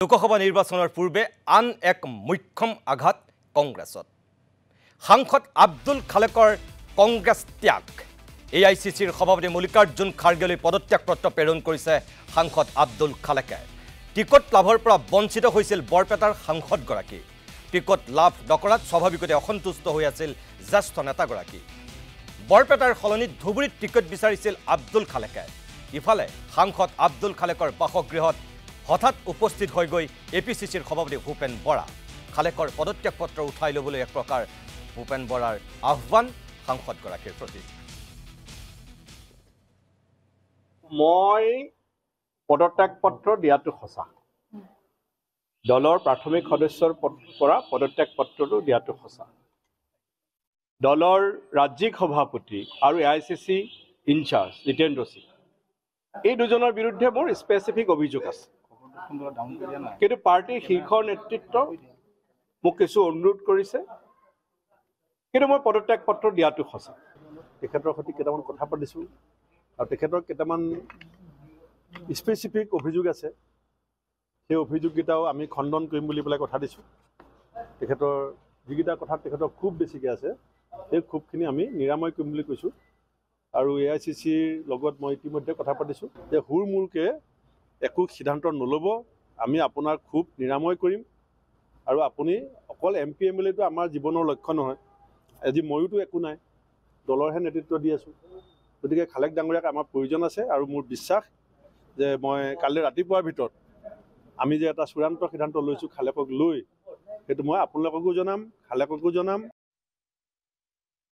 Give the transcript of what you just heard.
লোকসভা নিৰ্বাচনৰ পূৰ্বে আন এক মুখ্যম আঘাত কংগ্ৰেছত সাংসদ আব্দুল খালেকৰ কংগ্ৰেছ ত্যাগ AICCৰ সভাপতি মল্লিকাৰ্জুন খাৰ্গেলৈ পদত্যাগ পত্ৰ প্ৰেৰণ কৰিছে সাংসদ আব্দুল খালেকে টিকট লাভৰ পৰা বঞ্চিত হৈছিল বৰপেটাৰ সাংসদগৰাকী টিকট লাভ নকৰাত স্বাভাৱিকতে অসন্তুষ্ট হৈ আছিল জ্যেষ্ঠ নেতাগৰাকী বৰপেটাৰ সলনি ধুবুৰীত টিকট বিচাৰিছিল আব্দুল খালেকে ইফালে সাংসদ আব্দুল খালেকৰ বাসগৃহত হঠাৎ উপস্থিত হৈ গৈ APCCৰ সভাপতি ভূপেন বৰা খালেকৰ পদত্যাগ পত্ৰ উঠাই ল'বলৈ এক প্ৰকাৰ ভূপেন বৰাৰ আহ্বান সাংসদগৰাকীৰ প্ৰতি মই পদত্যাগ পত্ৰ দিয়াটো সঁচা দলৰ প্ৰাথমিক সদস্যৰ পৰা পদত্যাগ পত্ৰটো দিয়াটো সঁচা দলৰ ৰাজ্যিক সভাপতি আৰু AICC ইনচাৰ্জ জিতেন্দ্ৰ সিং এই দুজনৰ বিৰুদ্ধে মোৰ স্পেচিফিক অভিযোগ আছে কিন্তু পাৰ্টিৰ শীৰ্ষ নেতৃত্ব মোক কিছু অনুৰোধ কৰিছে কিন্তু মই পদত্যাগ পত্ৰ দিয়াটো সঁচা তেখেতৰ সৈতে কেইটামান কথা পাতিছোঁ আৰু তেখেতৰ কেইটামান স্পেচিফিক অভিযোগ আছে সেই অভিযোগকেইটাও আমি খণ্ডন কৰিম বুলি পেলাই কথা দিছোঁ তেখেতৰ যিকেইটা কথা তেখেতৰ খুব বেছিকৈ আছে সেই খুবখিনি আমি নিৰাময় কৰিম বুলি কৈছোঁ আৰু AICCৰ লগত মই ইতিমধ্যে কথা পাতিছোঁ যে হুৰমূৰকৈ একো সিদ্ধান্ত নল'ব আমি আপোনাৰ খুব নিৰাময় কৰিম আৰু আপুনি অকল MP MLAটো আমাৰ জীৱনৰ লক্ষ্য নহয় আজি ময়োতো একো নাই দলৰহে নেতৃত্ব দি আছোঁ গতিকে খালেক ডাঙৰীয়াক আমাৰ প্ৰয়োজন আছে আৰু মোৰ বিশ্বাস যে মই কালি ৰাতিপুৱাৰ ভিতৰত আমি যে এটা চূড়ান্ত সিদ্ধান্ত লৈছোঁ খালেকক লৈ সেইটো মই আপোনালোককো জনাম খালেককো জনাম